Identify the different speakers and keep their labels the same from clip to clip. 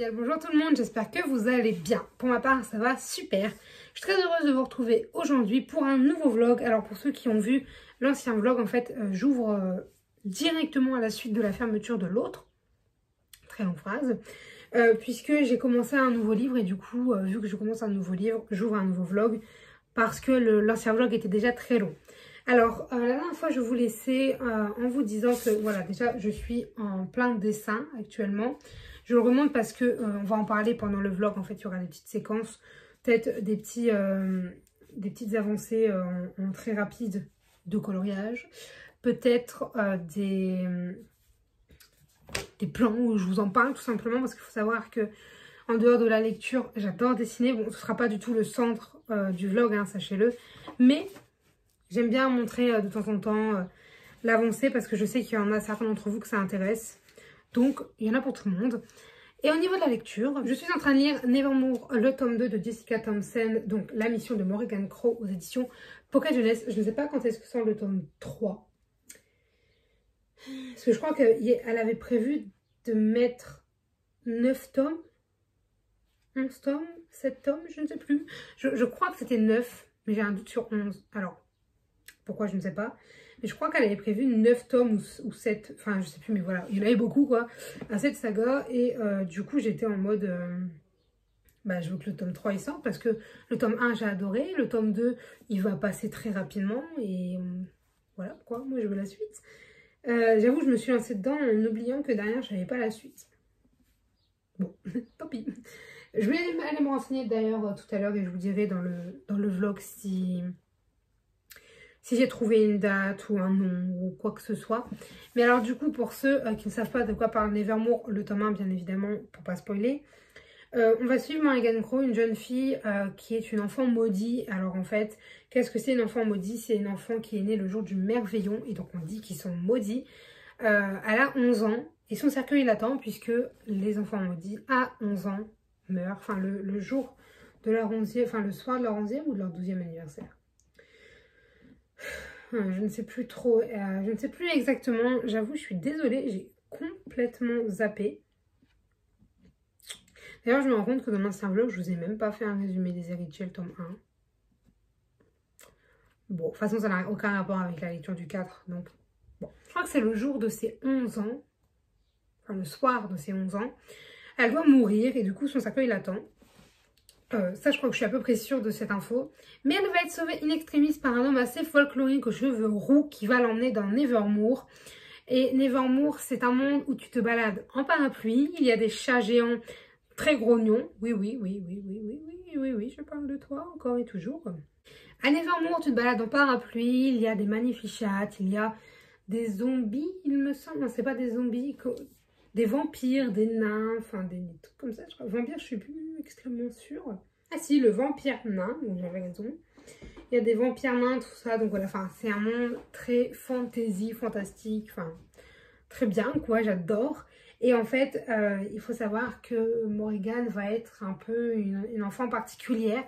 Speaker 1: Bien le bonjour tout le monde, j'espère que vous allez bien. Pour ma part, ça va super. Je suis très heureuse de vous retrouver aujourd'hui pour un nouveau vlog. Alors pour ceux qui ont vu l'ancien vlog, en fait, j'ouvre directement à la suite de la fermeture de l'autre. Très longue phrase. Puisque j'ai commencé un nouveau livre et du coup, vu que je commence un nouveau livre, j'ouvre un nouveau vlog parce que l'ancien vlog était déjà très long. Alors, la dernière fois, je vous laissais en vous disant que, voilà, déjà, je suis en plein dessin actuellement. Je le remonte parce que on va en parler pendant le vlog. En fait, il y aura des petites séquences, peut-être des petites avancées en très rapide de coloriage. Peut-être des plans où je vous en parle tout simplement parce qu'il faut savoir que en dehors de la lecture, j'adore dessiner. Bon, ce ne sera pas du tout le centre du vlog, hein, sachez-le. Mais j'aime bien montrer de temps en temps l'avancée parce que je sais qu'il y en a certains d'entre vous que ça intéresse. Donc, il y en a pour tout le monde. Et au niveau de la lecture, je suis en train de lire Nevermore, le tome 2 de Jessica Thompson, donc La mission de Morrigan Crow aux éditions Pocket Jeunesse. Je ne sais pas quand est-ce que sort le tome 3. Parce que je crois qu'elle avait prévu de mettre 9 tomes, 11 tomes, 7 tomes, je ne sais plus. Je crois que c'était 9, mais j'ai un doute sur 11. Alors, pourquoi je ne sais pas. Mais je crois qu'elle avait prévu 9 tomes ou 7, enfin je sais plus, mais voilà, il y en avait beaucoup quoi, à cette saga. Et du coup j'étais en mode, je veux que le tome 3 il sorte parce que le tome 1 j'ai adoré, le tome 2 il va passer très rapidement et voilà quoi, moi je veux la suite. J'avoue je me suis lancée dedans en oubliant que derrière j'avais pas la suite. Bon, tant pis. Je vais aller me renseigner d'ailleurs tout à l'heure et je vous dirai dans le vlog si j'ai trouvé une date ou un nom ou quoi que ce soit. Mais alors du coup, pour ceux qui ne savent pas de quoi parle Nevermore, le tome 1 bien évidemment, pour pas spoiler, on va suivre Morrigan Crow, une jeune fille qui est une enfant maudite. Alors en fait, qu'est-ce que c'est une enfant maudite? C'est une enfant qui est née le jour du merveillon et donc on dit qu'ils sont maudits. Elle a 11 ans et son cercueil l'attend puisque les enfants maudits à 11 ans meurent. Enfin le jour de leur 11e, enfin le soir de leur 11e ou de leur 12e anniversaire. Je ne sais plus trop, je ne sais plus exactement, j'avoue je suis désolée, j'ai complètement zappé. D'ailleurs je me rends compte que dans l'ancien vlog je vous ai même pas fait un résumé des Héritiers, le tome 1. Bon, de toute façon ça n'a aucun rapport avec la lecture du 4, donc bon. Je crois que c'est le jour de ses 11 ans, enfin le soir de ses 11 ans, elle doit mourir et du coup son cercueil l'attend. Ça je crois que je suis à peu près sûre de cette info. Mais elle va être sauvée in extremis par un homme assez folklorique aux cheveux roux qui va l'emmener dans Nevermore. Et Nevermore c'est un monde où tu te balades en parapluie. Il y a des chats géants très grognons. Oui, je parle de toi encore et toujours. À Nevermore tu te balades en parapluie. Il y a des magnifiques chats. Il y a des zombies il me semble. Non c'est pas des zombies. Des vampires, des nains, enfin des trucs comme ça. Je crois. Vampire, je suis plus extrêmement sûre. Ah si, le vampire nain, donc j'avais raison. Il y a des vampires nains, tout ça. Donc voilà, enfin c'est un monde très fantasy, fantastique, enfin très bien quoi, j'adore. Et en fait, il faut savoir que Morrigan va être un peu une enfant particulière.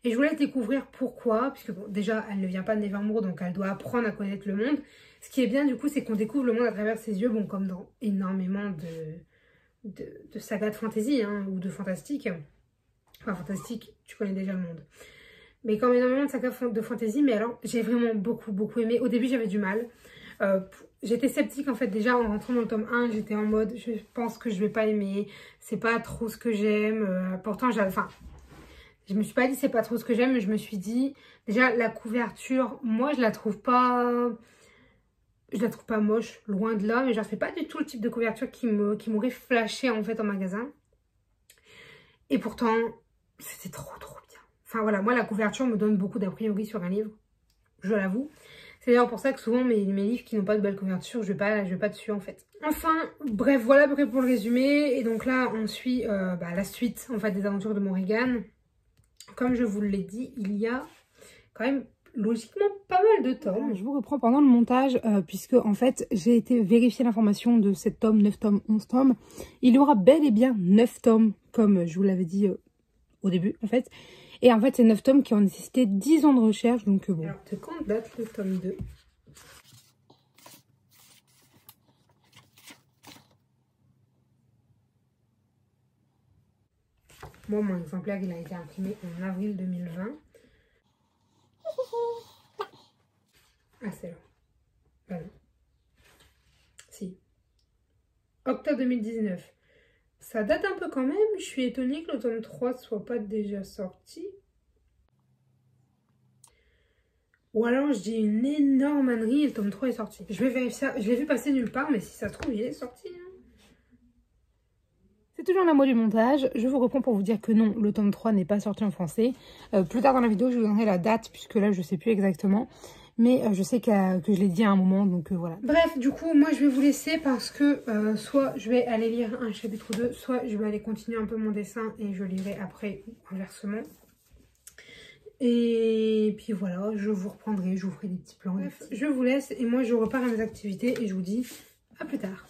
Speaker 1: Et je voulais découvrir pourquoi, puisque bon, déjà elle ne vient pas de Nevermore, donc elle doit apprendre à connaître le monde. Ce qui est bien du coup, c'est qu'on découvre le monde à travers ses yeux, bon comme dans énormément de sagas de fantasy hein, ou de fantastique. Enfin fantastique, tu connais déjà le monde. Mais comme énormément de sagas de fantasy, mais alors j'ai vraiment beaucoup aimé. Au début j'avais du mal. J'étais sceptique en fait déjà en rentrant dans le tome 1, j'étais en mode je pense que je vais pas aimer, c'est pas trop ce que j'aime. Pourtant je me suis pas dit c'est pas trop ce que j'aime, mais je me suis dit déjà la couverture, moi je la trouve pas moche, loin de là, mais genre c'est pas du tout le type de couverture qui m'aurait flashé en fait en magasin. Et pourtant c'était trop bien. Enfin voilà, moi la couverture me donne beaucoup d'a priori sur un livre, je l'avoue. C'est d'ailleurs pour ça que souvent mes livres qui n'ont pas de belle couverture, je vais pas dessus en fait. Enfin, bref, voilà à peu près pour le résumé. Et donc là, on suit la suite en fait des aventures de Morrigan. Comme je vous l'ai dit, il y a quand même logiquement pas mal de tomes. Je vous reprends pendant le montage puisque en fait j'ai été vérifier l'information de 7 tomes, 9 tomes, 11 tomes. Il y aura bel et bien 9 tomes comme je vous l'avais dit au début en fait. Et en fait c'est 9 tomes qui ont nécessité 10 ans de recherche donc bon. Alors de quand date le tome 2? Moi, mon exemplaire, il a été imprimé en avril 2020. Ah, c'est là. Ah non. Si. Octobre 2019. Ça date un peu quand même. Je suis étonnée que le tome 3 soit pas déjà sorti. Ou alors je dis une énorme ânerie et le tome 3 est sorti. Je vais vérifier ça. Je l'ai vu passer nulle part, mais si ça se trouve, il est sorti. Hein.
Speaker 2: C'est toujours la moi du montage. Je vous reprends pour vous dire que non, le tome 3 n'est pas sorti en français. Plus tard dans la vidéo, je vous donnerai la date, puisque là, je ne sais plus exactement. Mais je sais que je l'ai dit à un moment, donc voilà.
Speaker 1: Bref, du coup, moi, je vais vous laisser parce que soit je vais aller lire un chapitre 2, soit je vais aller continuer un peu mon dessin et je lirai après inversement. Et puis voilà, je vous reprendrai, je vous ferai des petits plans. Bref, je vous laisse et moi, je repars à mes activités et je vous dis à plus tard.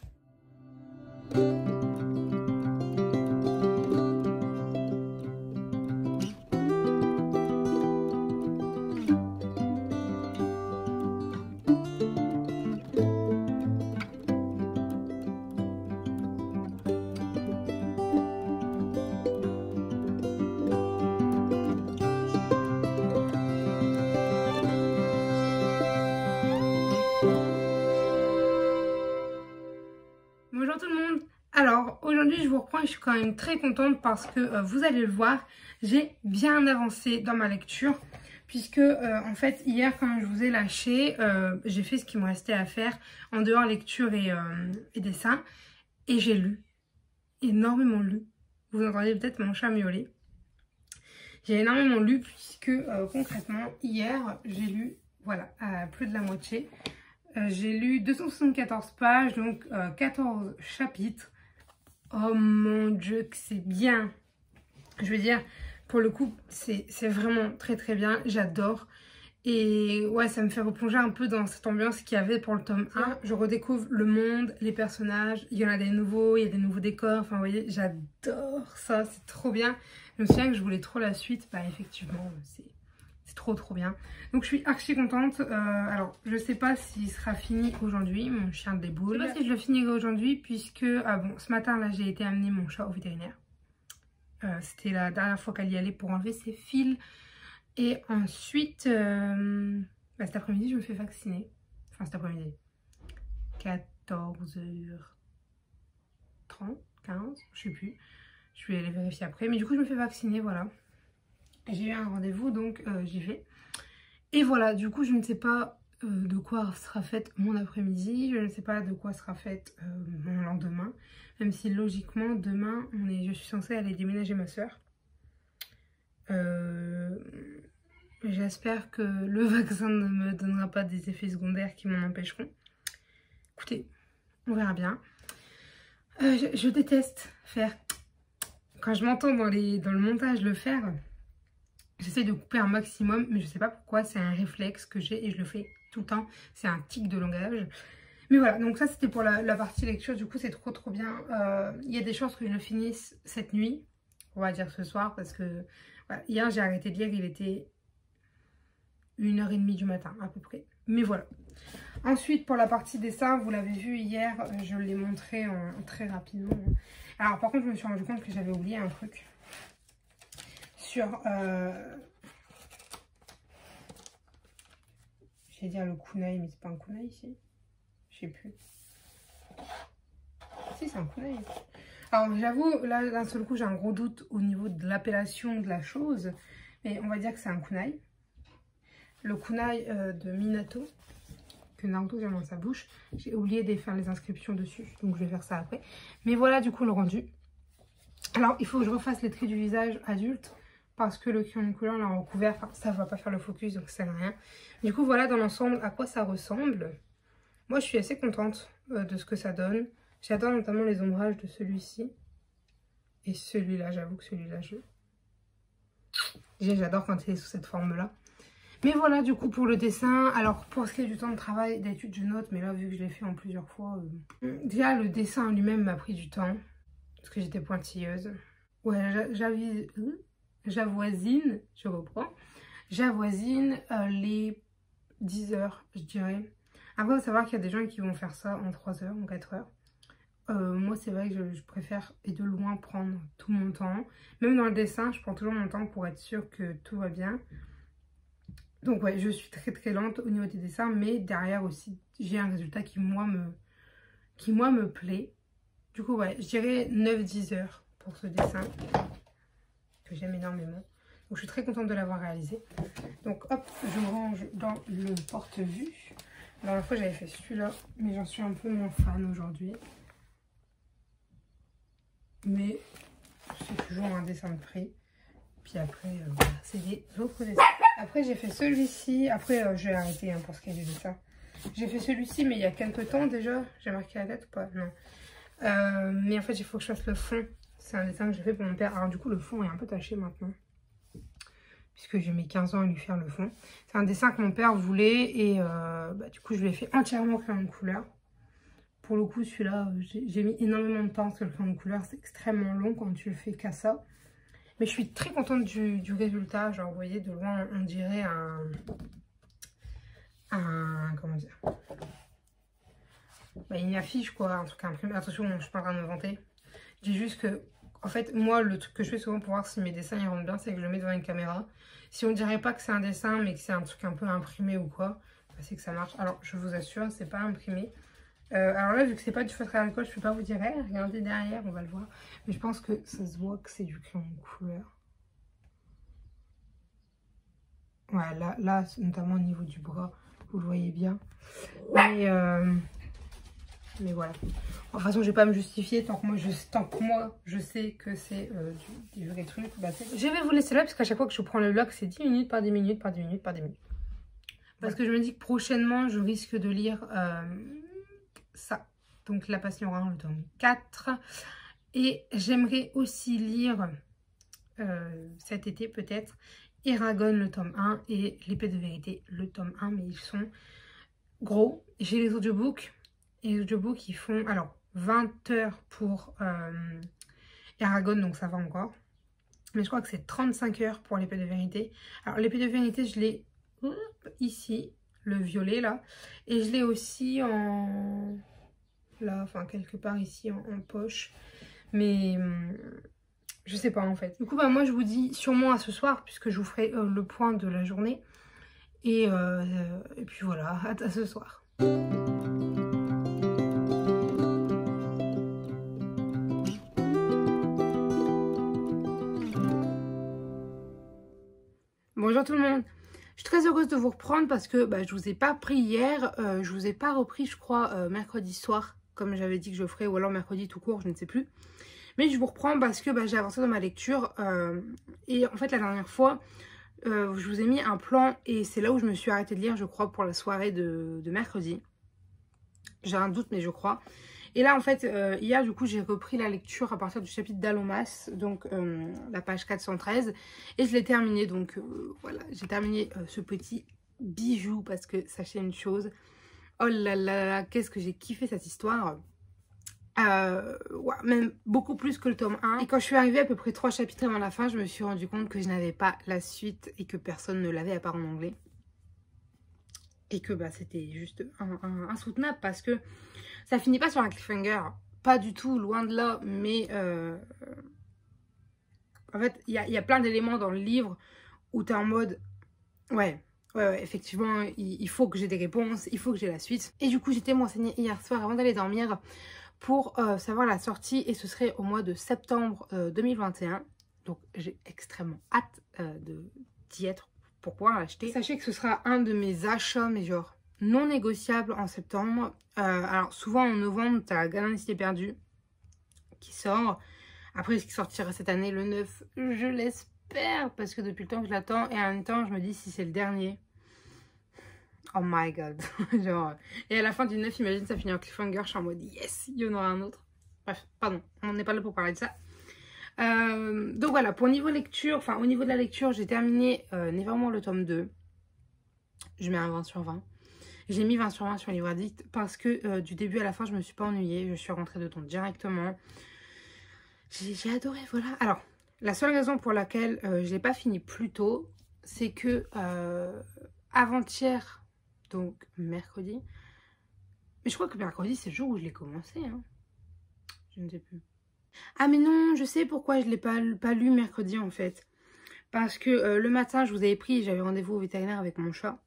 Speaker 1: Bonjour tout le monde. Alors aujourd'hui je vous reprends et je suis quand même très contente parce que vous allez le voir, j'ai bien avancé dans ma lecture puisque en fait hier quand je vous ai lâché, j'ai fait ce qu'il me restait à faire en dehors lecture et dessin et j'ai lu, énormément lu. Vous entendez peut-être mon chat miauler. J'ai énormément lu puisque concrètement hier j'ai lu, voilà, à plus de la moitié. J'ai lu 274 pages, donc 14 chapitres. Oh mon Dieu, que c'est bien! Je veux dire, pour le coup, c'est vraiment très très bien. J'adore. Et ouais, ça me fait replonger un peu dans cette ambiance qu'il y avait pour le tome 1. Je redécouvre le monde, les personnages. Il y en a des nouveaux, il y a des nouveaux décors. Enfin, vous voyez, j'adore ça. C'est trop bien. Je me souviens que je voulais trop la suite. Bah, effectivement, c'est trop bien. Donc je suis archi contente. Alors je sais pas s'il sera fini aujourd'hui, mon chien déboule. Je sais pas si je le finirai aujourd'hui puisque bon, ce matin là j'ai été amener mon chat au vétérinaire. C'était la dernière fois qu'elle y allait pour enlever ses fils. Et ensuite bah, cet après-midi je me fais vacciner. Enfin cet après-midi 14h30, 15, je sais plus. Je vais aller vérifier après. Mais du coup je me fais vacciner, voilà. J'ai eu un rendez-vous, donc j'y vais. Et voilà, du coup, je ne sais pas de quoi sera faite mon après-midi. Je ne sais pas de quoi sera faite mon lendemain. Même si, logiquement, demain, je suis censée aller déménager ma soeur. J'espère que le vaccin ne me donnera pas des effets secondaires qui m'en empêcheront. Écoutez, on verra bien. Je déteste faire... Quand je m'entends dans le montage le faire... J'essaie de couper un maximum, mais je sais pas pourquoi, c'est un réflexe que j'ai et je le fais tout le temps. C'est un tic de langage. Mais voilà, donc ça c'était pour la partie lecture, du coup c'est trop bien. Il y a des chances que je le finisse cette nuit, on va dire ce soir, parce que voilà, hier j'ai arrêté de lire, il était 1h30 du matin à peu près. Mais voilà. Ensuite pour la partie dessin, vous l'avez vu hier, je l'ai montré très rapidement. Alors par contre je me suis rendu compte que j'avais oublié un truc. Sur, je vais dire le kunai, mais c'est pas un kunai ici. Je sais plus. Si, c'est un kunai. Alors j'avoue, là d'un seul coup j'ai un gros doute au niveau de l'appellation de la chose. Mais on va dire que c'est un kunai. Le kunai de Minato, que Naruto vient dans sa bouche. J'ai oublié de faire les inscriptions dessus, donc je vais faire ça après. Mais voilà du coup le rendu. Alors il faut que je refasse les traits du visage adulte. Parce que le crayon couleur l'a recouvert, enfin, ça va pas faire le focus donc ça sert à rien. Du coup voilà dans l'ensemble à quoi ça ressemble. Moi je suis assez contente de ce que ça donne. J'adore notamment les ombrages de celui-ci. Et celui-là, j'avoue que celui-là j'adore quand il est sous cette forme là. Mais voilà du coup pour le dessin. Alors pour ce qui est du temps de travail, d'études je note, mais là vu que je l'ai fait en plusieurs fois. Déjà le dessin en lui-même m'a pris du temps. Parce que j'étais pointilleuse. Ouais j'avoisine, je reprends, j'avoisine les 10 heures, je dirais. Après, il faut savoir qu'il y a des gens qui vont faire ça en 3 heures, en 4 heures. moi c'est vrai que je préfère et de loin prendre tout mon temps. Même dans le dessin, je prends toujours mon temps pour être sûre que tout va bien. Donc ouais, je suis très lente au niveau des dessins, mais derrière aussi, j'ai un résultat qui moi me plaît. Du coup ouais, je dirais 9-10 heures pour ce dessin, que j'aime énormément. Donc je suis très contente de l'avoir réalisé. Donc hop, je range dans le porte-vue. La dernière fois j'avais fait celui-là, mais j'en suis un peu moins fan aujourd'hui. Mais c'est toujours un dessin de prix. Puis après, voilà, c'est des autres dessins. Après j'ai fait celui-ci. Après j'ai arrêté hein, pour ce qui est du dessin. J'ai fait celui-ci, mais il y a quelques temps déjà. J'ai marqué la date ou pas? Non. Mais en fait, il faut que je fasse le fond. C'est un dessin que j'ai fait pour mon père. Alors du coup, le fond est un peu taché maintenant. Puisque j'ai mis 15 ans à lui faire le fond. C'est un dessin que mon père voulait. Et du coup, je lui ai fait entièrement crayon de couleur. Pour le coup, celui-là, j'ai mis énormément de temps. Parce que le crayon de couleur, c'est extrêmement long quand tu le fais qu'à ça. Mais je suis très contente du résultat. Genre, vous voyez, de loin, on dirait comment dire, une affiche quoi, un truc imprimé. Attention, je suis pas en train de me vanter. Je dis juste que, en fait, moi, le truc que je fais souvent pour voir si mes dessins ils rendent bien, c'est que je le mets devant une caméra. Si on dirait pas que c'est un dessin, mais que c'est un truc un peu imprimé ou quoi, bah, c'est que ça marche. Alors, je vous assure, c'est pas imprimé. Alors là, vu que c'est pas du feutre à alcool, je peux pas vous dire, hey, regardez derrière, on va le voir. Mais je pense que ça se voit que c'est du crayon de couleur. Ouais, là, notamment au niveau du bras, vous le voyez bien. Mais voilà. De toute façon, je vais pas me justifier tant que moi, je sais que c'est du vrai truc. Bah, je vais vous laisser là parce qu'à chaque fois que je prends le vlog, c'est 10 minutes par 10 minutes par 10 minutes par 10 minutes. Parce que je me dis que prochainement, je risque de lire ça. Donc, La Passion Orange, le tome 4. Et j'aimerais aussi lire cet été peut-être Eragon, le tome 1 et L'Épée de Vérité, le tome 1. Mais ils sont gros. J'ai les audiobooks. Et les audiobooks, ils font alors 20 heures pour Eragon, donc ça va encore. Mais je crois que c'est 35 heures pour l'Épée de Vérité. Alors l'Épée de Vérité, je l'ai ici, le violet là. Et je l'ai aussi en... là, enfin quelque part ici en poche. Mais je sais pas en fait. Du coup, bah, moi je vous dis sûrement à ce soir, puisque je vous ferai le point de la journée. Et puis voilà, à ce soir. Bonjour tout le monde, je suis très heureuse de vous reprendre parce que je vous ai pas pris hier, je vous ai pas repris je crois mercredi soir comme j'avais dit que je ferais ou alors mercredi tout court, je ne sais plus. Mais je vous reprends parce que j'ai avancé dans ma lecture et en fait la dernière fois je vous ai mis un plan et c'est là où je me suis arrêtée de lire je crois pour la soirée de mercredi. J'ai un doute mais je crois. Et là en fait hier du coup j'ai repris la lecture à partir du chapitre d'Alomas, donc la page 413 et je l'ai terminé, donc voilà, j'ai terminé ce petit bijou parce que sachez une chose, oh là là, qu'est-ce que j'ai kiffé cette histoire, ouais, même beaucoup plus que le tome 1. Et quand je suis arrivée à peu près 3 chapitres avant la fin, je me suis rendu compte que je n'avais pas la suite et que personne ne l'avait à part en anglais. Et que c'était juste insoutenable parce que ça finit pas sur un cliffhanger. Pas du tout, loin de là. Mais en fait, il y a plein d'éléments dans le livre où tu es en mode... Ouais, effectivement, il faut que j'ai des réponses, il faut que j'ai la suite. Et du coup, j'étais m'enseigner hier soir avant d'aller dormir pour savoir la sortie. Et ce serait au mois de septembre 2021. Donc, j'ai extrêmement hâte d'y être pour pouvoir l'acheter. Sachez que ce sera un de mes achats, mais genre non négociable en septembre. Alors souvent en novembre, tu as la Galaxie perdue qui sort. Après, ce qui sortira cette année, le 9, je l'espère, parce que depuis le temps que je l'attends. Et en même temps, je me dis si c'est le dernier. Oh my god. Genre, et à la fin du 9, imagine, ça finit en cliffhanger. Je suis en mode yes, il y en aura un autre. Bref, pardon, on n'est pas là pour parler de ça. Donc voilà, pour niveau lecture, enfin au niveau de la lecture, j'ai terminé Nevermore le tome 2. Je mets un 20 sur 20. J'ai mis 20 sur 20 sur Livre Addict parce que du début à la fin, je me suis pas ennuyée. Je suis rentrée dedans directement. J'ai adoré, voilà. Alors, la seule raison pour laquelle je l'ai pas fini plus tôt, c'est que avant-hier, donc mercredi, mais je crois que mercredi, c'est le jour où je l'ai commencé, hein.
Speaker 2: Je ne sais plus. Ah mais non, je sais pourquoi je ne l'ai pas lu mercredi en fait. Parce que le matin, je vous avais pris, j'avais rendez-vous au vétérinaire avec mon chat.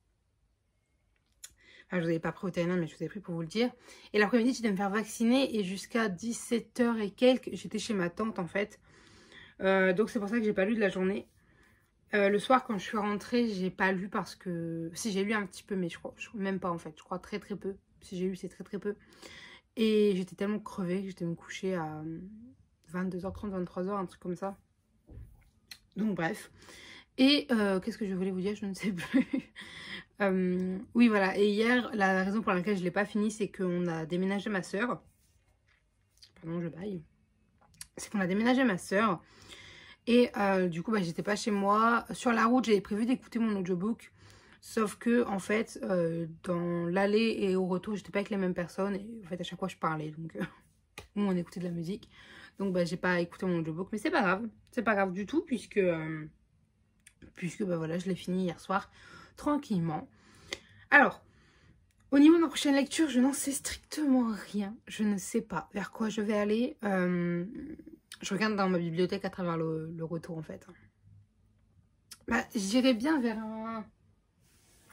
Speaker 2: Enfin, je vous avais pas pris au vétérinaire, mais je vous avais pris pour vous le dire. Et l'après-midi, j'étais me faire vacciner et jusqu'à 17 h et quelques, j'étais chez ma tante en fait. Donc c'est pour ça que j'ai pas lu de la journée. Le soir, quand je suis rentrée, j'ai pas lu parce que... Si, j'ai lu un petit peu, mais je crois même pas en fait. Je crois très peu. Si j'ai lu, c'est très peu. Et j'étais tellement crevée que j'étais me coucher à 22h30, 23h, un truc comme ça. Donc bref. Et qu'est-ce que je voulais vous dire? Je ne sais plus. Oui, voilà. Et hier, la raison pour laquelle je ne l'ai pas fini, c'est qu'on a déménagé ma soeur. Pardon, je baille. C'est qu'on a déménagé ma soeur. Et du coup, bah, j'étais pas chez moi. Sur la route, j'avais prévu d'écouter mon audiobook. Sauf que, en fait, dans l'aller et au retour, j'étais pas avec les mêmes personnes. Et en fait, à chaque fois, je parlais. Donc, on écoutait de la musique. Donc, bah, j'ai pas écouté mon audiobook. Mais c'est pas grave. C'est pas grave du tout, puisque bah, voilà, je l'ai fini hier soir, tranquillement. Alors, au niveau de ma prochaine lecture, je n'en sais strictement rien. Je ne sais pas vers quoi je vais aller. Je regarde dans ma bibliothèque à travers le retour, en fait. Bah, j'irai bien vers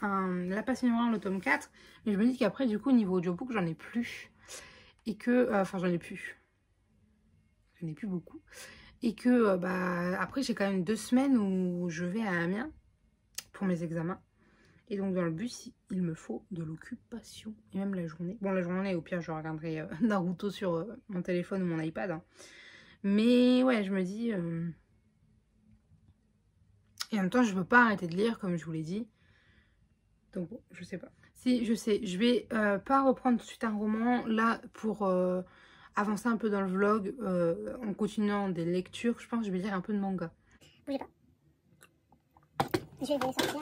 Speaker 2: La Passion Noire, le tome 4. Mais je me dis qu'après, du coup, au niveau audiobook, j'en ai plus. Et que... Enfin, j'en ai plus. J'en ai plus beaucoup. Et que, bah, après, j'ai quand même 2 semaines où je vais à Amiens pour mes examens. Et donc, dans le bus, il me faut de l'occupation. Et même la journée. Bon, la journée, au pire, je regarderai Naruto sur mon téléphone ou mon iPad. Hein. Mais ouais, je me dis... Et en même temps, je ne peux pas arrêter de lire, comme je vous l'ai dit. Donc bon, je sais pas. Si, je sais. Je vais pas reprendre tout de suite un roman. Là, pour avancer un peu dans le vlog, en continuant des lectures, je pense que je vais lire un peu de manga.
Speaker 3: Bougez pas. Je vais sortir.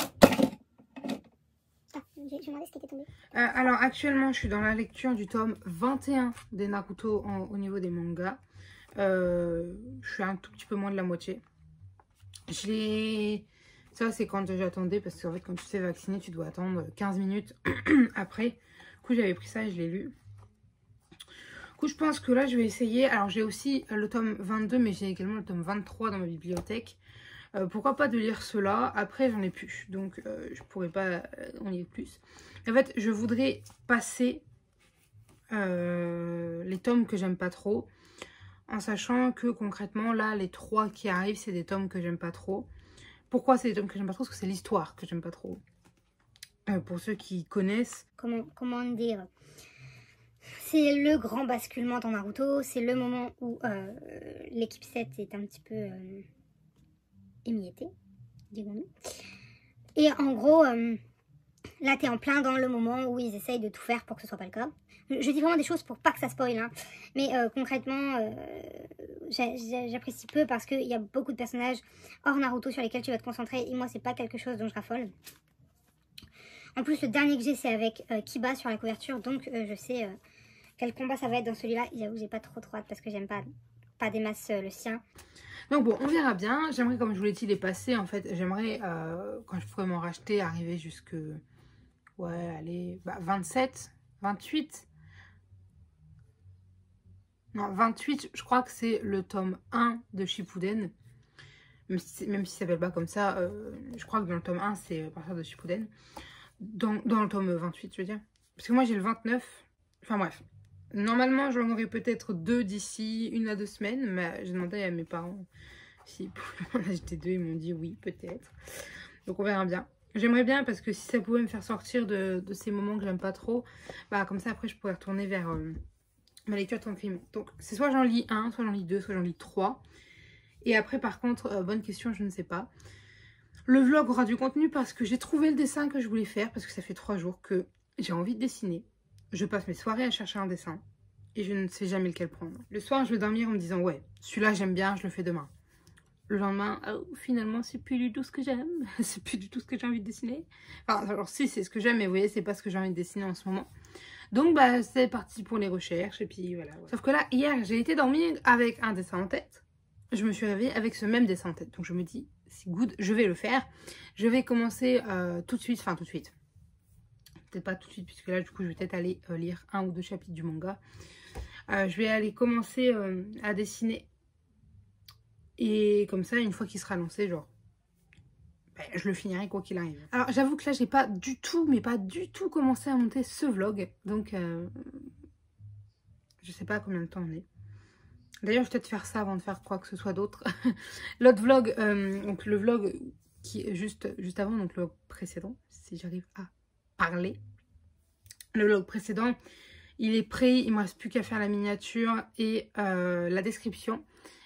Speaker 3: Ah, je me demandais ce qui était tombé.
Speaker 2: Alors, actuellement, je suis dans la lecture du tome 21 des Naruto au niveau des mangas. Je suis un tout petit peu moins de la moitié. Je l'ai... Ça, c'est quand j'attendais, parce qu'en fait, quand tu te fais vacciner, tu dois attendre 15 minutes après. Du coup, j'avais pris ça et je l'ai lu. Du coup, je pense que là, je vais essayer. Alors, j'ai aussi le tome 22, mais j'ai également le tome 23 dans ma bibliothèque. Pourquoi pas de lire cela? Après, j'en ai plus. Donc, je pourrais pas en lire plus. En fait, je voudrais passer les tomes que j'aime pas trop. En sachant que concrètement, là, les 3 qui arrivent, c'est des tomes que j'aime pas trop. Pourquoi c'est des tomes que j'aime pas trop? Parce que c'est l'histoire que j'aime pas trop. Pour ceux qui connaissent.
Speaker 3: Comment dire? C'est le grand basculement dans Naruto. C'est le moment où l'équipe 7 est un petit peu émiettée, disons-nous. Et en gros, là, t'es en plein dans le moment où ils essayent de tout faire pour que ce soit pas le cas. Je dis vraiment des choses pour pas que ça spoil, hein. Mais concrètement, j'apprécie peu parce qu'il y a beaucoup de personnages hors Naruto sur lesquels tu vas te concentrer. Et moi, c'est pas quelque chose dont je raffole. En plus, le dernier que j'ai, c'est avec Kiba sur la couverture. Donc, je sais quel combat ça va être dans celui-là. J'avoue, j'ai pas trop hâte parce que j'aime pas des masses le sien.
Speaker 2: Donc bon, on verra bien. J'aimerais, comme je vous l'ai dit, les passer. En fait, j'aimerais, quand je pourrais m'en racheter, arriver jusque... Ouais, allez, bah, 27, 28... Non, 28, je crois que c'est le tome 1 de Shippuden. Même si ça s'appelle pas comme ça, je crois que dans le tome 1, c'est à partir de Shippuden. Dans le tome 28, je veux dire. Parce que moi, j'ai le 29. Enfin bref. Normalement, j'en aurai peut-être 2 d'ici 1 à 2 semaines. Mais j'ai demandé à mes parents s'ils pouvaient en acheter 2. Ils m'ont dit oui, peut-être. Donc on verra bien. J'aimerais bien parce que si ça pouvait me faire sortir de ces moments que j'aime pas trop, bah comme ça après je pourrais retourner vers... ma lecture tranquillement. Donc c'est soit j'en lis 1, soit j'en lis 2, soit j'en lis 3. Et après par contre, bonne question, je ne sais pas. Le vlog aura du contenu parce que j'ai trouvé le dessin que je voulais faire. Parce que ça fait 3 jours que j'ai envie de dessiner. Je passe mes soirées à chercher un dessin. Et je ne sais jamais lequel prendre. Le soir je vais dormir en me disant ouais, celui-là j'aime bien, je le fais demain. Le lendemain, oh, finalement c'est plus du tout ce que j'aime. C'est plus du tout ce que j'ai envie de dessiner. Enfin alors si c'est ce que j'aime, mais vous voyez c'est pas ce que j'ai envie de dessiner en ce moment. Donc bah c'est parti pour les recherches et puis voilà. Sauf que là hier j'ai été dormir avec un dessin en tête. Je me suis réveillée avec ce même dessin en tête. Donc je me dis c'est good, je vais le faire. Je vais commencer tout de suite, enfin tout de suite. Peut-être pas tout de suite puisque là du coup je vais peut-être aller lire 1 ou 2 chapitres du manga. je vais aller commencer à dessiner. Et comme ça, une fois qu'il sera lancé, genre, ben, je le finirai quoi qu'il arrive. Alors j'avoue que là, j'ai pas du tout, mais pas du tout commencé à monter ce vlog. Donc, je sais pas à combien de temps on est. D'ailleurs, je vais peut-être faire ça avant de faire quoi que ce soit d'autre. L'autre vlog, donc le vlog qui est juste avant, donc le vlog précédent, si j'arrive à parler. Le vlog précédent, il est prêt, il me reste plus qu'à faire la miniature et la description.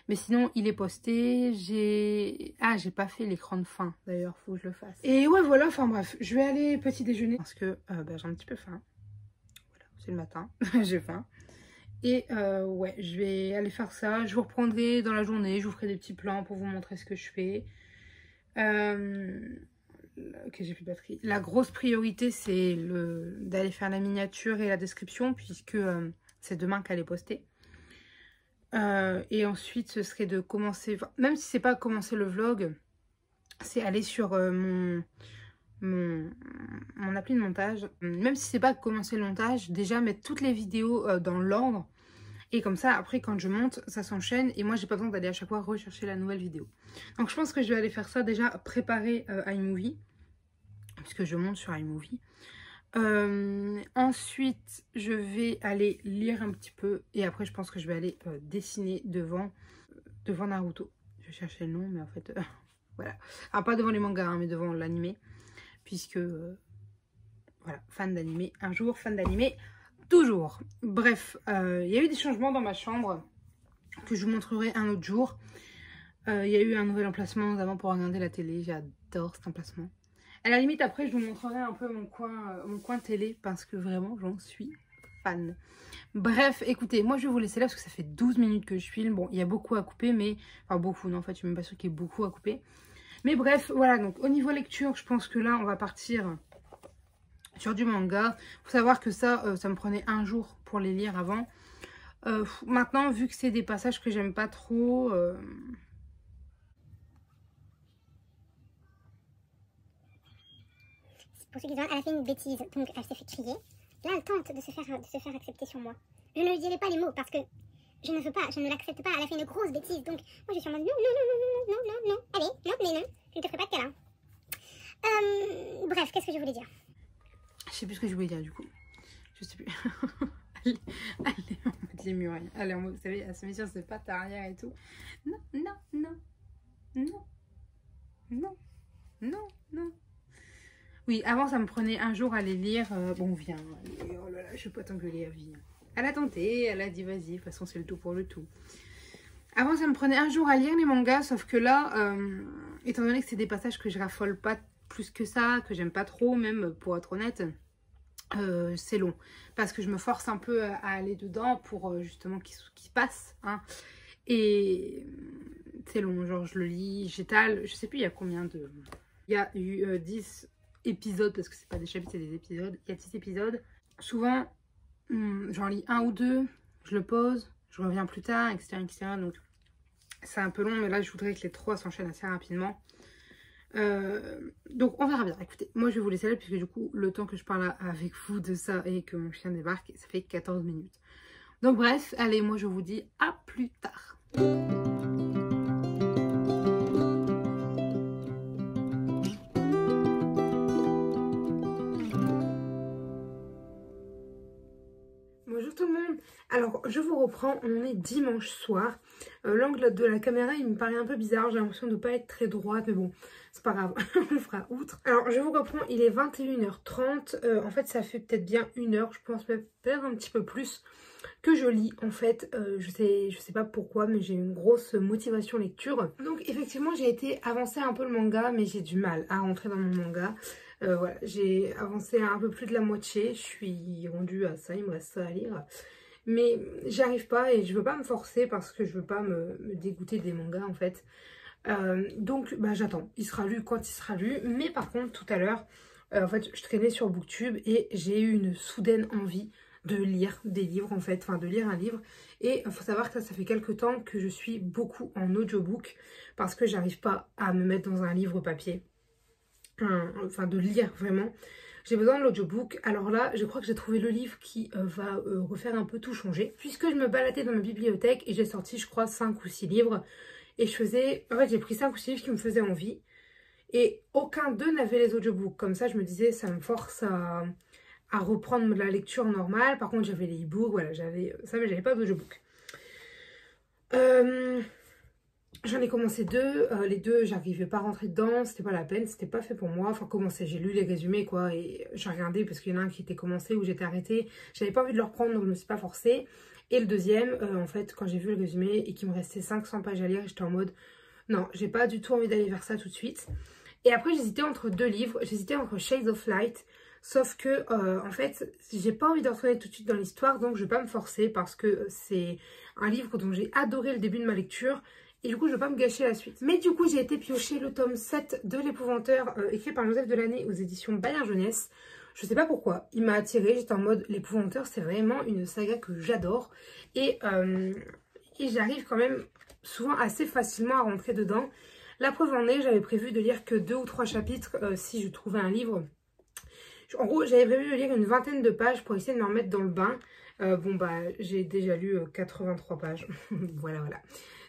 Speaker 2: Mais sinon, il est posté. J'ai pas fait l'écran de fin, d'ailleurs, faut que je le fasse. Et ouais, voilà, enfin bref, je vais aller petit déjeuner parce que bah, j'ai un petit peu faim. Voilà, c'est le matin, j'ai faim. Et ouais, je vais aller faire ça. Je vous reprendrai dans la journée, je vous ferai des petits plans pour vous montrer ce que je fais. Ok, j'ai plus de batterie. La grosse priorité, c'est d'aller faire la miniature et la description, puisque c'est demain qu'elle est postée. Et ensuite, ce serait de commencer, même si c'est pas commencer le vlog, c'est aller sur mon appli de montage. Même si c'est pas commencer le montage, déjà mettre toutes les vidéos dans l'ordre. Et comme ça, après, quand je monte, ça s'enchaîne. Et moi, j'ai pas besoin d'aller à chaque fois rechercher la nouvelle vidéo. Donc, je pense que je vais aller faire ça déjà, préparer iMovie. Puisque je monte sur iMovie. Ensuite, je vais aller lire un petit peu. Et après, je pense que je vais aller dessiner devant Naruto. Je cherchais le nom, mais en fait, voilà. Alors, pas devant les mangas, hein, mais devant l'animé. Puisque, voilà, fan d'animé un jour, fan d'animé toujours. Bref, il y a eu des changements dans ma chambre que je vous montrerai un autre jour. Il y a eu un nouvel emplacement, notamment pour regarder la télé. J'adore cet emplacement. À la limite, après, je vous montrerai un peu mon coin télé parce que vraiment, j'en suis fan. Bref, écoutez, moi, je vais vous laisser là parce que ça fait 12 minutes que je filme. Bon, il y a beaucoup à couper, mais... Enfin, beaucoup, non, en fait, je suis même pas sûre qu'il y ait beaucoup à couper. Mais bref, voilà, donc au niveau lecture, je pense que là, on va partir sur du manga. Faut savoir que ça, ça me prenait un jour pour les lire avant. Maintenant, vu que c'est des passages que j'aime pas trop...
Speaker 3: Pour ceux qui disent, elle a fait une bêtise, donc elle s'est fait crier. Là, elle tente de se faire accepter sur moi. Je ne lui dirai pas les mots parce que je ne veux pas, je ne l'accepte pas. Elle a fait une grosse bêtise, donc moi je suis en mode non, non, non, non, non, non, non, allez, non, mais non, je ne te ferai pas de câlin. Bref, qu'est-ce que je voulais dire?
Speaker 2: Je sais plus ce que je voulais dire du coup. Je sais plus. Allez, en mode les murailles. Allez, en mode, vous savez, à se mettre sur ses pattes arrière et tout. Non, non, non, non, non, non, non. Oui, avant ça me prenait un jour à les lire. Bon, viens, allez, oh là là, je vais pas t'engueuler, viens. Elle a tenté, elle a dit vas-y, de toute façon c'est le tout pour le tout. Avant ça me prenait un jour à lire les mangas, sauf que là, étant donné que c'est des passages que je raffole pas plus que ça, que j'aime pas trop, même pour être honnête, c'est long. Parce que je me force un peu à aller dedans pour justement qu'il passe. Hein. Et c'est long, genre je le lis, j'étale, je sais plus il y a combien de... Il y a eu 10 épisodes, parce que c'est pas des chapitres, c'est des épisodes. Il y a 10 épisodes. Souvent, j'en lis un ou deux, je le pose, je reviens plus tard, etc. etc. Donc, c'est un peu long, mais là, je voudrais que les 3 s'enchaînent assez rapidement. Donc, on verra bien. Écoutez, moi, je vais vous laisser là, puisque du coup, le temps que je parle avec vous de ça et que mon chien débarque, ça fait 14 minutes. Donc, bref, allez, moi, je vous dis à plus tard.
Speaker 1: Alors, je vous reprends, on est dimanche soir. L'angle de la caméra, il me paraît un peu bizarre. J'ai l'impression de ne pas être très droite, mais bon, c'est pas grave, on fera outre. Alors, je vous reprends, il est 21h30. En fait, ça fait peut-être bien 1 heure, je pense même peut-être un petit peu plus, que je lis. En fait, je sais pas pourquoi, mais j'ai une grosse motivation lecture. Donc, effectivement, j'ai été avancer un peu le manga, mais j'ai du mal à rentrer dans mon manga. Voilà, j'ai avancé un peu plus de la moitié. Je suis rendue à ça, il me reste ça à lire. Mais j'arrive pas et je veux pas me forcer parce que je veux pas me dégoûter des mangas en fait. Donc bah, j'attends, il sera lu quand il sera lu. Mais par contre tout à l'heure, en fait je traînais sur Booktube et j'ai eu une soudaine envie de lire des livres en fait. Enfin de lire un livre. Et il faut savoir que ça fait quelques temps que je suis beaucoup en audiobook parce que j'arrive pas à me mettre dans un livre papier. Enfin de lire vraiment. j'ai besoin de l'audiobook. Alors là, je crois que j'ai trouvé le livre qui va refaire un peu tout changer. Puisque je me baladais dans ma bibliothèque et j'ai sorti, je crois, 5 ou 6 livres. Et je faisais... En fait, j'ai pris 5 ou 6 livres qui me faisaient envie. Et aucun d'eux n'avait les audiobooks. Comme ça, je me disais, ça me force à reprendre la lecture normale. Par contre, j'avais les e-books, voilà, j'avais ça, mais j'avais pas d'audiobook. J'en ai commencé 2, les 2 j'arrivais pas à rentrer dedans, c'était pas la peine, c'était pas fait pour moi, enfin commencer, j'ai lu les résumés quoi, et j'ai regardé parce qu'il y en a un qui était commencé où j'étais arrêtée, j'avais pas envie de le reprendre donc je me suis pas forcée, et le deuxième, en fait quand j'ai vu le résumé et qu'il me restait 500 pages à lire, j'étais en mode, non j'ai pas du tout envie d'aller vers ça tout de suite, et après j'hésitais entre 2 livres, j'hésitais entre Shades of Light, sauf que en fait j'ai pas envie de retourner tout de suite dans l'histoire, donc je vais pas me forcer parce que c'est un livre dont j'ai adoré le début de ma lecture. Et du coup, je ne vais pas me gâcher la suite. Mais du coup, j'ai été piocher le tome 7 de L'Épouvanteur, écrit par Joseph Delaney aux éditions Bayard Jeunesse. Je sais pas pourquoi, il m'a attirée. J'étais en mode, L'Épouvanteur, c'est vraiment une saga que j'adore. Et j'arrive quand même souvent assez facilement à rentrer dedans. La preuve en est, j'avais prévu de lire que 2 ou 3 chapitres si je trouvais un livre. En gros, j'avais prévu de lire une vingtaine de pages pour essayer de me remettre dans le bain. Bon, bah, j'ai déjà lu 83 pages. Voilà.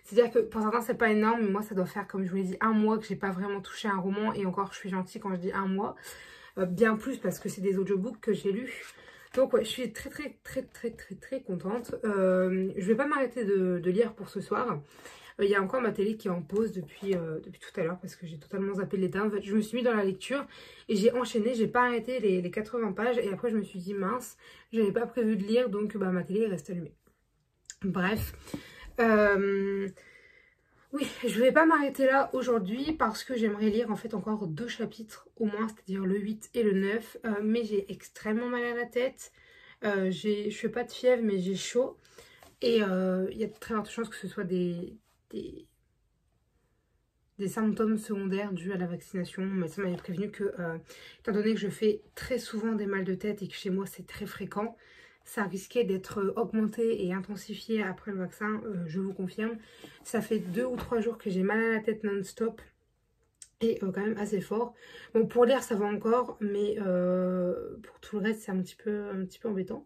Speaker 1: C'est-à-dire que pour certains, c'est pas énorme, mais moi, ça doit faire, comme je vous l'ai dit, 1 mois que j'ai pas vraiment touché un roman. Et encore, je suis gentille quand je dis 1 mois. Bien plus parce que c'est des audiobooks que j'ai lus. Donc, ouais, je suis très contente. Je vais pas m'arrêter de lire pour ce soir. Il y a encore ma télé qui est en pause depuis tout à l'heure parce que j'ai totalement zappé l'éteindre. En fait, je me suis mis dans la lecture et j'ai enchaîné, j'ai pas arrêté les 80 pages. Et après, je me suis dit, mince, j'avais pas prévu de lire, donc bah, ma télé reste allumée. Bref. Oui, je vais pas m'arrêter là aujourd'hui parce que j'aimerais lire en fait encore 2 chapitres au moins, c'est-à-dire le 8 et le 9. Mais j'ai extrêmement mal à la tête. Je fais pas de fièvre, mais j'ai chaud. Et il y a de très fortes chances que ce soit des symptômes secondaires dus à la vaccination. Mon médecin m'avait prévenu que, étant donné que je fais très souvent des mal de tête et que chez moi c'est très fréquent, ça risquait d'être augmenté et intensifié après le vaccin, je vous confirme. Ça fait 2 ou 3 jours que j'ai mal à la tête non-stop et quand même assez fort. Bon, pour lire ça va encore, mais pour tout le reste c'est un petit peu embêtant.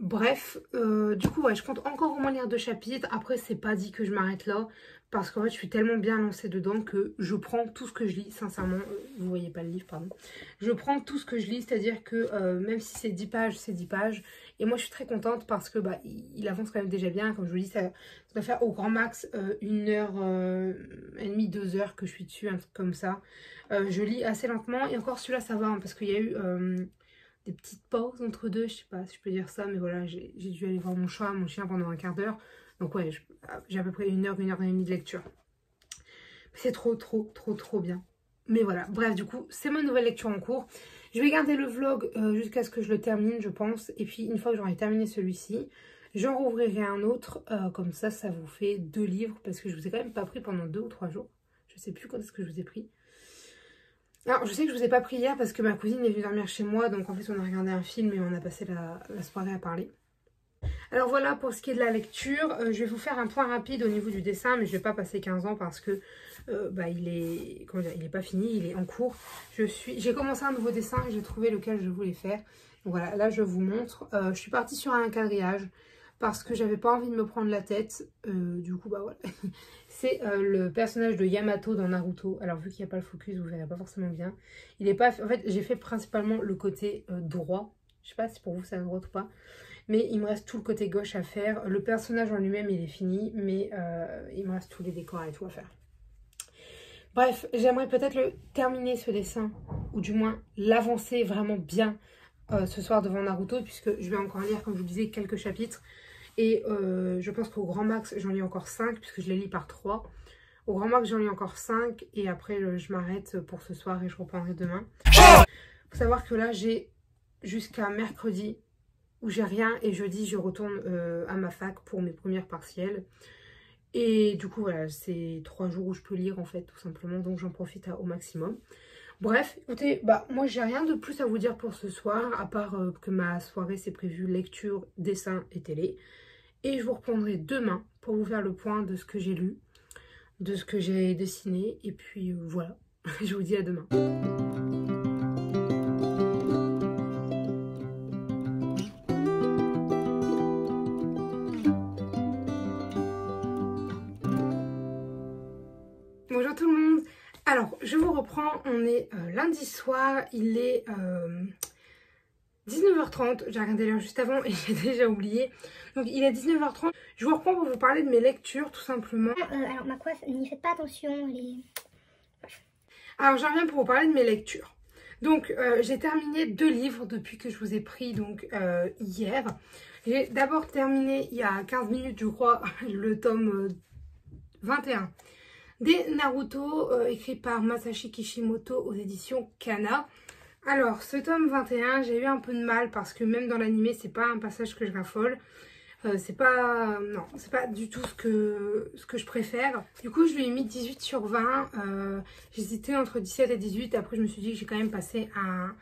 Speaker 1: Bref, du coup ouais, je compte encore au moins lire 2 chapitres. Après c'est pas dit que je m'arrête là parce qu'en fait je suis tellement bien lancée dedans que je prends tout ce que je lis, sincèrement. Vous voyez pas le livre, pardon. Je prends tout ce que je lis, c'est-à-dire que même si c'est 10 pages, c'est 10 pages. Et moi je suis très contente parce que bah, il avance quand même déjà bien. Comme je vous dis, ça doit faire au grand max 1h30, 2 heures que je suis dessus, un truc comme ça. Je lis assez lentement et encore celui-là ça va hein, parce qu'il y a eu... des petites pauses entre deux, je sais pas si je peux dire ça, mais voilà, j'ai dû aller voir mon chien pendant un quart d'heure. Donc ouais, j'ai à peu près 1 heure, 1 heure et demie de lecture. C'est trop bien. Mais voilà, bref, du coup, c'est ma nouvelle lecture en cours. Je vais garder le vlog jusqu'à ce que je le termine, je pense. Et puis, une fois que j'aurai terminé celui-ci, j'en rouvrirai un autre. Comme ça, ça vous fait 2 livres, parce que je vous ai quand même pas pris pendant 2 ou 3 jours. Je sais plus quand est-ce que je vous ai pris. Alors, je sais que je vous ai pas pris hier parce que ma cousine est venue dormir chez moi. Donc, en fait, on a regardé un film et on a passé la soirée à parler. Alors, voilà pour ce qui est de la lecture. Je vais vous faire un point rapide au niveau du dessin. Mais je vais pas passer 15 ans parce que il est pas fini. Il est en cours. J'ai commencé un nouveau dessin et j'ai trouvé lequel je voulais faire. Donc, voilà, là, je vous montre. Je suis partie sur un quadrillage parce que j'avais pas envie de me prendre la tête. Du coup, bah voilà. C'est le personnage de Yamato dans Naruto. Alors vu qu'il n'y a pas le focus, vous ne verrez pas forcément bien. Il est pas... En fait, j'ai fait principalement le côté droit. Je sais pas si pour vous c'est à droite ou pas. Mais il me reste tout le côté gauche à faire. Le personnage en lui-même, il est fini. Mais il me reste tous les décors et tout à faire. Bref, j'aimerais peut-être terminer ce dessin. Ou du moins l'avancer vraiment bien ce soir devant Naruto. Puisque je vais encore lire, comme je vous disais, quelques chapitres. Et je pense qu'au grand max, j'en lis encore 5, puisque je les lis par 3. Au grand max, j'en lis encore 5. Et après, je m'arrête pour ce soir et je reprendrai demain. Il faut savoir que là, j'ai jusqu'à mercredi où j'ai rien. Et jeudi, je retourne à ma fac pour mes premières partielles. Et du coup, voilà, c'est 3 jours où je peux lire, en fait, tout simplement. Donc, j'en profite au maximum. Bref, écoutez, bah, moi, j'ai rien de plus à vous dire pour ce soir. À part que ma soirée, c'est prévu lecture, dessin et télé. Et je vous reprendrai demain pour vous faire le point de ce que j'ai lu, de ce que j'ai dessiné. Et puis voilà, je vous dis à demain. tout le monde. Alors, je vous reprends, on est lundi soir, il est 19h30, j'ai regardé l'heure juste avant et j'ai déjà oublié. Donc il est 19h30, je vous reprends pour vous parler de mes lectures tout simplement.
Speaker 3: Alors ma coiffe, n'y faites pas attention,
Speaker 1: Alors j'en viens pour vous parler de mes lectures. Donc j'ai terminé 2 livres depuis que je vous ai pris donc hier. J'ai d'abord terminé il y a 15 minutes je crois le tome 21 des Naruto écrit par Masashi Kishimoto aux éditions Kana. Alors ce tome 21 j'ai eu un peu de mal parce que même dans l'animé c'est pas un passage que je raffole. C'est pas du tout ce que je préfère. Du coup je lui ai mis 18 sur 20. J'hésitais entre 17 et 18. Après je me suis dit que j'ai quand même passé un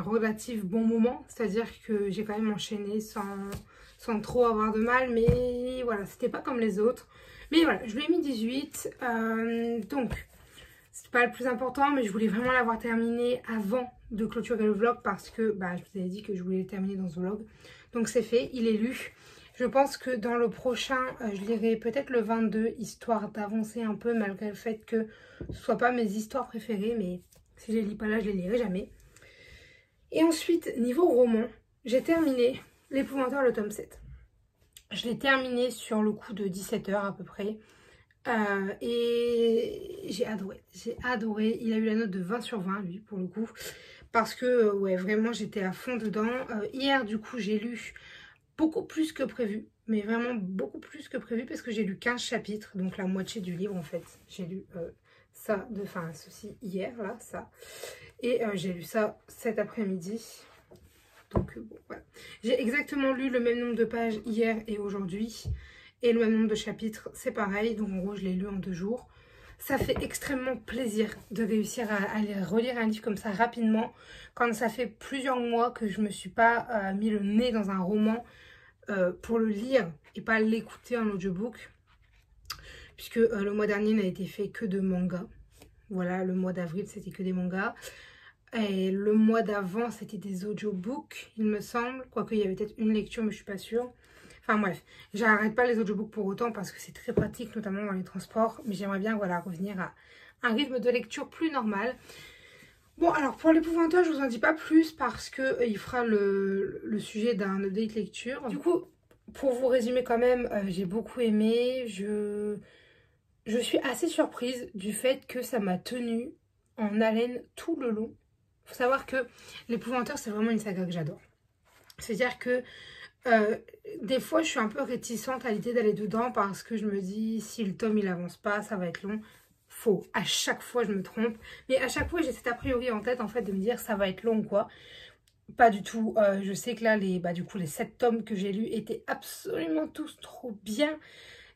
Speaker 1: relatif bon moment. C'est-à-dire que j'ai quand même enchaîné sans trop avoir de mal. Mais voilà, c'était pas comme les autres. Mais voilà, je lui ai mis 18. Donc c'est pas le plus important, mais je voulais vraiment l'avoir terminé avant de clôturer le vlog parce que je vous avais dit que je voulais le terminer dans ce vlog. Donc c'est fait, il est lu. Je pense que dans le prochain, je lirai peut-être le 22, histoire d'avancer un peu malgré le fait que ce ne soit pas mes histoires préférées. Mais si je les lis pas là, je les lirai jamais. Et ensuite, niveau roman, j'ai terminé L'Épouvantail, le tome 7. Je l'ai terminé sur le coup de 17 h à peu près. Et j'ai adoré. Il a eu la note de 20 sur 20 lui pour le coup. Parce que ouais, vraiment j'étais à fond dedans. Hier du coup j'ai lu beaucoup plus que prévu. Mais vraiment beaucoup plus que prévu parce que j'ai lu 15 chapitres. Donc la moitié du livre en fait. J'ai lu ceci hier là, ça. Et j'ai lu ça cet après-midi. Donc bon voilà. J'ai exactement lu le même nombre de pages hier et aujourd'hui. Et le même nombre de chapitres, c'est pareil. Donc en gros, je l'ai lu en 2 jours. Ça fait extrêmement plaisir de réussir à relire un livre comme ça rapidement. Quand ça fait plusieurs mois que je ne me suis pas mis le nez dans un roman pour le lire et pas l'écouter en audiobook. Puisque le mois dernier n'a été fait que de mangas. Voilà, le mois d'avril, c'était que des mangas. Et le mois d'avant, c'était des audiobooks, il me semble. Quoique, il y avait peut-être une lecture, mais je ne suis pas sûre. Enfin bref, j'arrête pas les audiobooks pour autant parce que c'est très pratique, notamment dans les transports. Mais j'aimerais bien voilà, revenir à un rythme de lecture plus normal. Bon, alors pour l'Épouvantail, je vous en dis pas plus parce que il fera le sujet d'un update lecture. Du coup, pour vous résumer quand même, j'ai beaucoup aimé. Je suis assez surprise du fait que ça m'a tenue en haleine tout le long. Il faut savoir que l'Épouvantail, c'est vraiment une saga que j'adore. C'est-à-dire que des fois je suis un peu réticente à l'idée d'aller dedans parce que je me dis si le tome il avance pas ça va être long. Faux, à chaque fois je me trompe, mais à chaque fois j'ai cet a priori en tête en fait de me dire ça va être long quoi. Pas du tout. Je sais que là les 7 tomes que j'ai lus étaient absolument tous trop bien.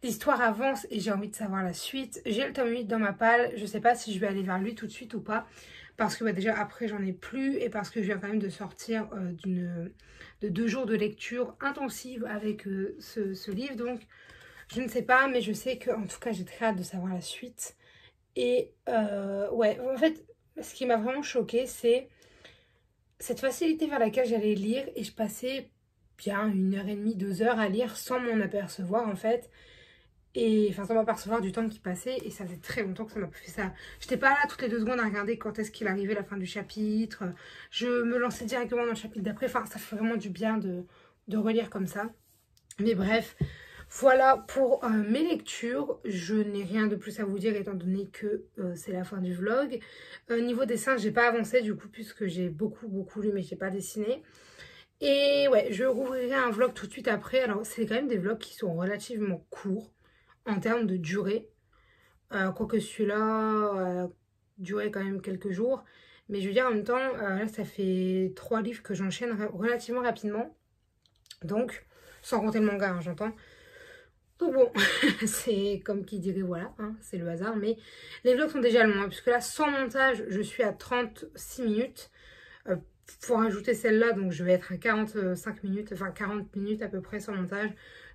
Speaker 1: L'histoire avance et j'ai envie de savoir la suite. J'ai le tome 8 dans ma palle, je sais pas si je vais aller vers lui tout de suite ou pas. Parce que déjà après j'en ai plus et parce que je viens quand même de sortir de 2 jours de lecture intensive avec ce livre. Donc je ne sais pas, mais je sais qu'en tout cas j'ai très hâte de savoir la suite. Et ouais, en fait ce qui m'a vraiment choquée c'est cette facilité vers laquelle j'allais lire. Et je passais bien 1h30, 2 heures à lire sans m'en apercevoir en fait. Et enfin sans m'apercevoir du temps qui passait. Et ça faisait très longtemps que ça m'a fait ça. J'étais pas là toutes les 2 secondes à regarder quand est-ce qu'il arrivait la fin du chapitre. Je me lançais directement dans le chapitre d'après. Enfin ça fait vraiment du bien de relire comme ça. Mais bref, voilà pour mes lectures. Je n'ai rien de plus à vous dire étant donné que c'est la fin du vlog. Niveau dessin j'ai pas avancé du coup puisque j'ai beaucoup lu mais j'ai pas dessiné. Et ouais, je rouvrirai un vlog tout de suite après. Alors c'est quand même des vlogs qui sont relativement courts en termes de durée. Quoique celui-là durait quand même quelques jours. Mais je veux dire en même temps, là ça fait 3 livres que j'enchaîne relativement rapidement. Donc, sans compter le manga, hein, j'entends. Donc bon, c'est comme qui dirait voilà, hein, c'est le hasard. Mais les vlogs sont déjà longs, hein, puisque là sans montage, je suis à 36 minutes. Pour ajouter celle-là, donc je vais être à 45 minutes, enfin 40 minutes à peu près sans montage.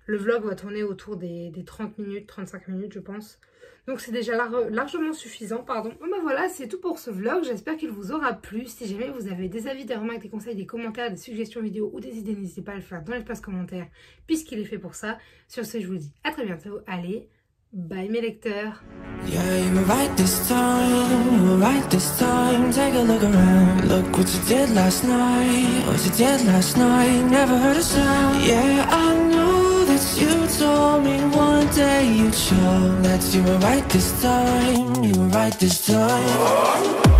Speaker 1: Le vlog va tourner autour des 30 minutes, 35 minutes je pense. Donc c'est déjà largement suffisant, pardon. Bon ben voilà, c'est tout pour ce vlog. J'espère qu'il vous aura plu. Si jamais vous avez des avis, des remarques, des conseils, des commentaires, des suggestions vidéo ou des idées, n'hésitez pas à le faire dans l'espace commentaire puisqu'il est fait pour ça. Sur ce, je vous dis à très bientôt. Allez, Bye mes lecteurs.
Speaker 4: Yeah, you were right this time, you were right this time. Take a look around, look what you did last night. What you did last night, never heard a sound. Yeah, I know that you told me one day you'd show that you were right this time, you were right this time.